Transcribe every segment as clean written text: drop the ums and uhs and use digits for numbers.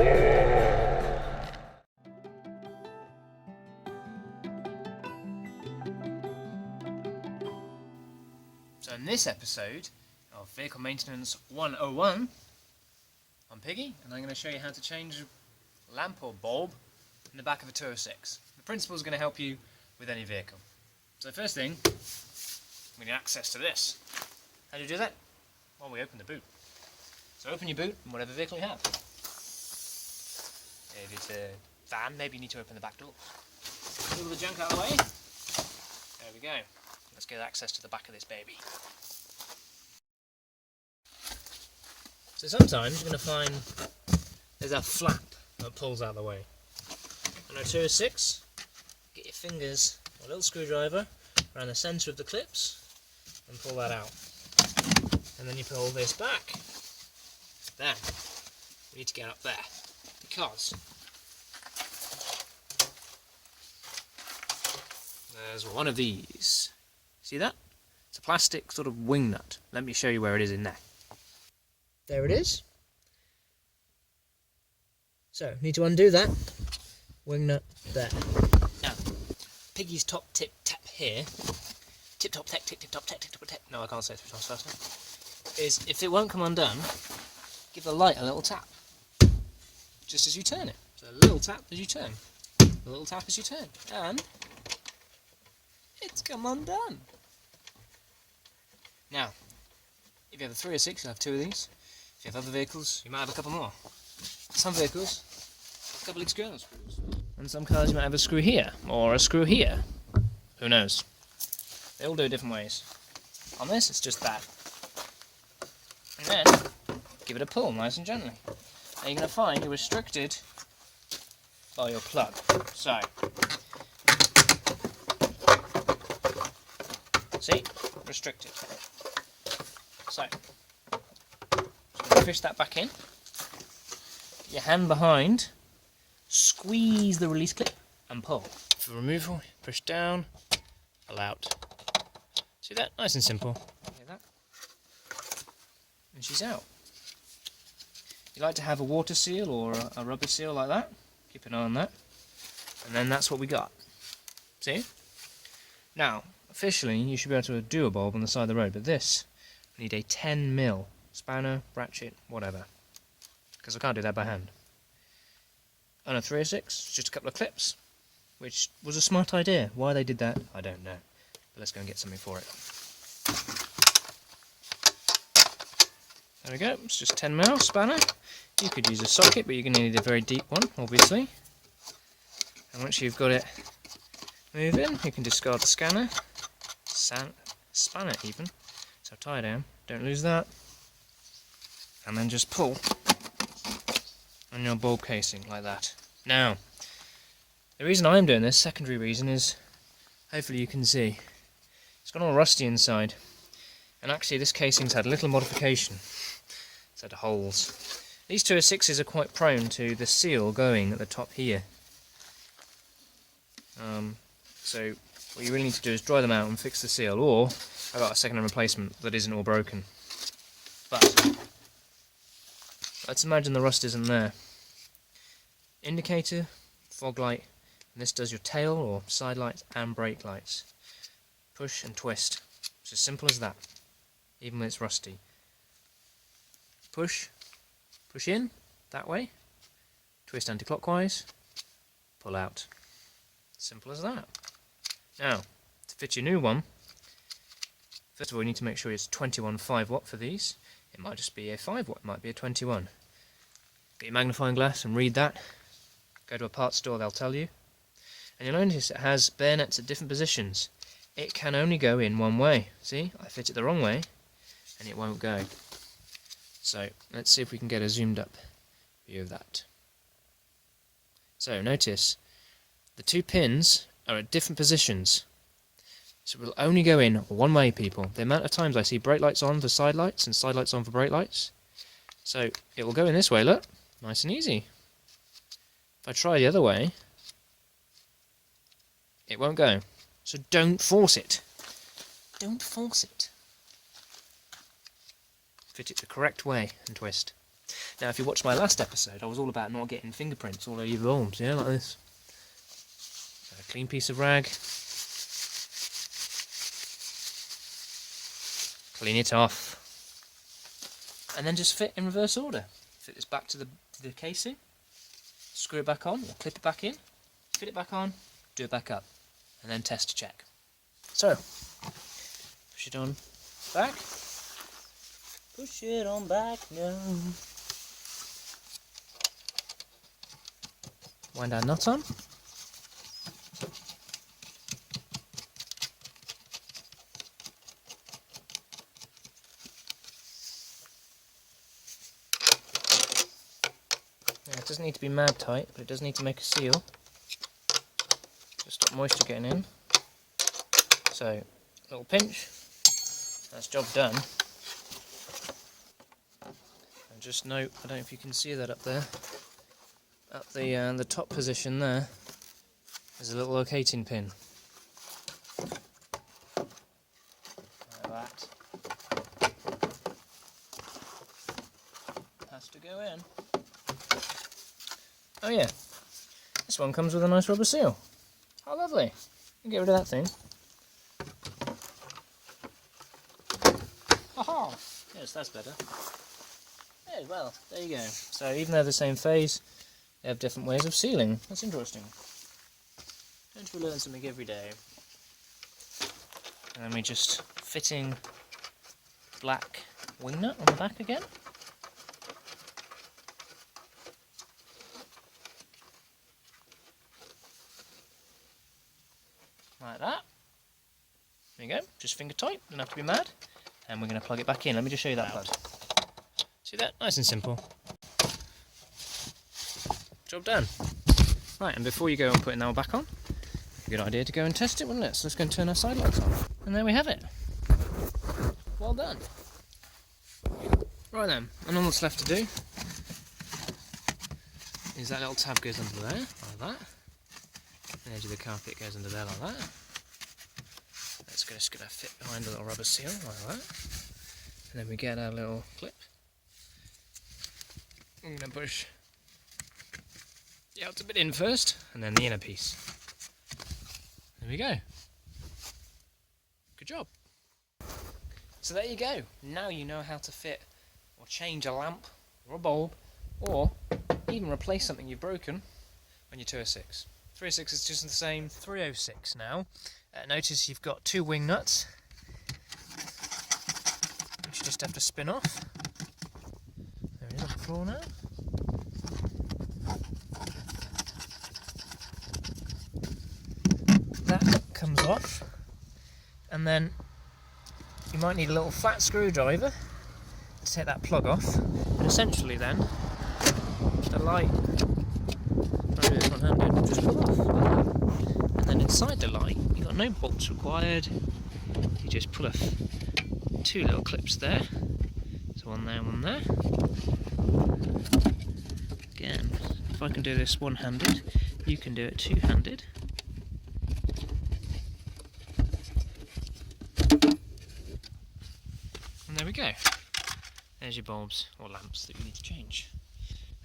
So in this episode of Vehicle Maintenance 101, I'm Piggy, and I'm going to show you how to change a lamp or bulb in the back of a 206. The principle is going to help you with any vehicle. So first thing, we need access to this. How do you do that? Well, we open the boot. So open your boot in whatever vehicle you have. If it's a van, maybe you need to open the back door. Get all the junk out of the way. There we go. Let's get access to the back of this baby. So sometimes you're going to find there's a flap that pulls out of the way. On a 206, get your fingers, a little screwdriver, around the centre of the clips and pull that out. And then you pull this back. Then, we need to get up there, because there's one of these. See that? It's a plastic sort of wing nut. Let me show you where it is in there. There it is. So, need to undo that wing nut there. Now, Piggy's top tip tap here, tip top tap, tip top tap, tip top tap. No, I can't say it 3 times faster. Is if it won't come undone, give the light a little tap, just as you turn it. So a little tap as you turn, a little tap as you turn, and it's come undone. Now, if you have a 306, you'll have 2 of these. If you have other vehicles, you might have a couple more. Some vehicles, a couple of external screws. And some cars you might have a screw here, or a screw here. Who knows? They all do it different ways. On this, it's just that. And then, give it a pull, nice and gently. Now you're going to find you're restricted by your plug. So, see? Restricted. So, fish that back in. Get your hand behind, squeeze the release clip and pull. For removal, push down, pull out. See that? Nice and simple. Like that. And she's out. You like to have a water seal or a rubber seal like that. Keep an eye on that. And then that's what we got. See? Now, officially, you should be able to do a bulb on the side of the road, but this, I need a 10mm spanner, ratchet, whatever, because I can't do that by hand. On a 306, just a couple of clips, which was a smart idea. Why they did that, I don't know. But let's go and get something for it. There we go, it's just 10mm spanner. You could use a socket, but you're going to need a very deep one, obviously. And once you've got it moving, you can discard the spanner even. So tie it down, don't lose that. And then just pull on your bulb casing like that. Now, the reason I'm doing this, secondary reason, is hopefully you can see it's gone all rusty inside, and actually this casing's had a little modification. It's had holes. These 206s are quite prone to the seal going at the top here. So what you really need to do is dry them out and fix the seal, or I've got a second-hand replacement that isn't all broken. But let's imagine the rust isn't there. Indicator, fog light, and this does your tail or side lights and brake lights. Push and twist. It's as simple as that, even when it's rusty. Push in, that way, twist anti-clockwise, pull out. Simple as that. Now, to fit your new one, first of all you need to make sure it's 21 5-watt for these. It might just be a 5-watt, it might be a 21. Get your magnifying glass and read that. Go to a parts store, they'll tell you. And you'll notice it has bayonets at different positions. It can only go in one way. See, I fit it the wrong way and it won't go. So, let's see if we can get a zoomed up view of that. So, notice the 2 pins are at different positions. So it will only go in one way, people. The amount of times I see brake lights on for side lights and side lights on for brake lights. So it will go in this way, look. Nice and easy. If I try the other way, it won't go. So don't force it. Don't force it. Fit it the correct way and twist. Now, if you watched my last episode, I was all about not getting fingerprints all over your bulbs, yeah, like this. So a clean piece of rag. Clean it off. And then just fit in reverse order. Fit this back to the casing. Screw it back on, or clip it back in. Fit it back on, do it back up. And then test to check. So, push it on back. Push it on back now. Wind our nut on. Now, it doesn't need to be mad tight, but it does need to make a seal. Just stop moisture getting in. So, little pinch. That's job done. And just note, I don't know if you can see that up there. Up the top position there, there's a little locating pin. Like that. Has to go in. Oh yeah, this one comes with a nice rubber seal. How lovely. You can get rid of that thing. Haha! Yes, that's better. Yeah, well, there you go. So even though they're the same phase, they have different ways of sealing. That's interesting. Don't we learn something every day? And then we just fitting black wing nut on the back again. Like that. There you go. Just finger tight. Don't have to be mad. And we're going to plug it back in. Let me just show you that plug. See that? Nice and simple. Job done. Right, and before you go and putting that one back on, a good idea to go and test it, wouldn't it? So let's go and turn our side lights on. And there we have it. Well done. Right then, and all that's left to do is that little tab goes under there, like that. The edge of the carpet goes under there like that. That's just going to fit behind a little rubber seal, like that. And then we get our little clip. I'm going to push the outer bit in first, and then the inner piece. There we go. Good job. So there you go. Now you know how to fit or change a lamp or a bulb, or even replace something you've broken on your 206. 306 is just the same. 306 now. Notice you've got two wing nuts, which you just have to spin off. There it is on the floor now. That comes off, and then you might need a little flat screwdriver to take that plug off, and essentially then the light, I'll do this one-handed, just pull off, and then inside the light you've got no bolts required. You just pull off two little clips there, so one there, one there. Again, if I can do this one-handed, you can do it two-handed. And there we go. There's your bulbs or lamps that you need to change.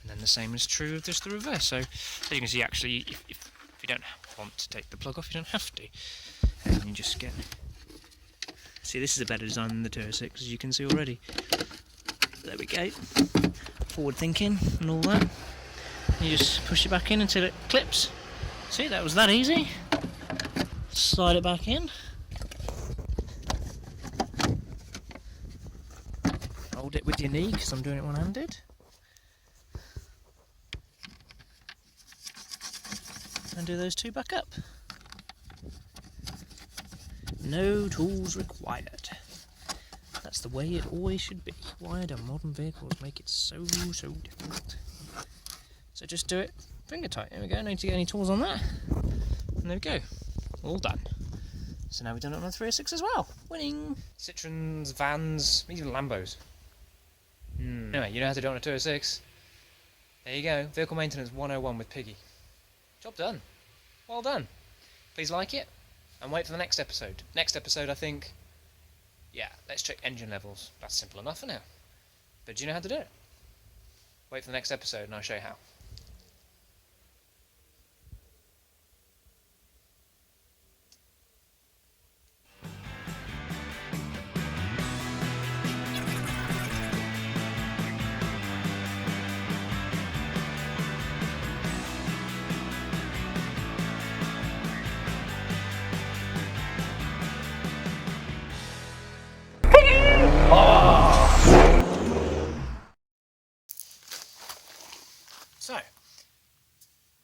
And then the same is true of just the reverse. So as you can see, actually, if you don't want to take the plug off, you don't have to. And you just get... See, this is a better design than the 206, as you can see already. There we go. Forward thinking and all that. You just push it back in until it clips. See, that was that easy. Slide it back in. Hold it with your knee, because I'm doing it one-handed. And do those two back up. No tools required. That's the way it always should be. Why do modern vehicles make it so difficult? So just do it finger tight. There we go, no need to get any tools on that. And there we go. All done. So now we've done it on a 306 as well. Winning! Citroens, vans, even Lambos. Anyway, you know how to do it on a 206. There you go. Vehicle Maintenance 101 with Piggy. Job done. Well done. Please like it, and wait for the next episode. Next episode, I think, yeah, let's check engine levels. That's simple enough for now. But do you know how to do it? Wait for the next episode and I'll show you how. So,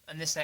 and this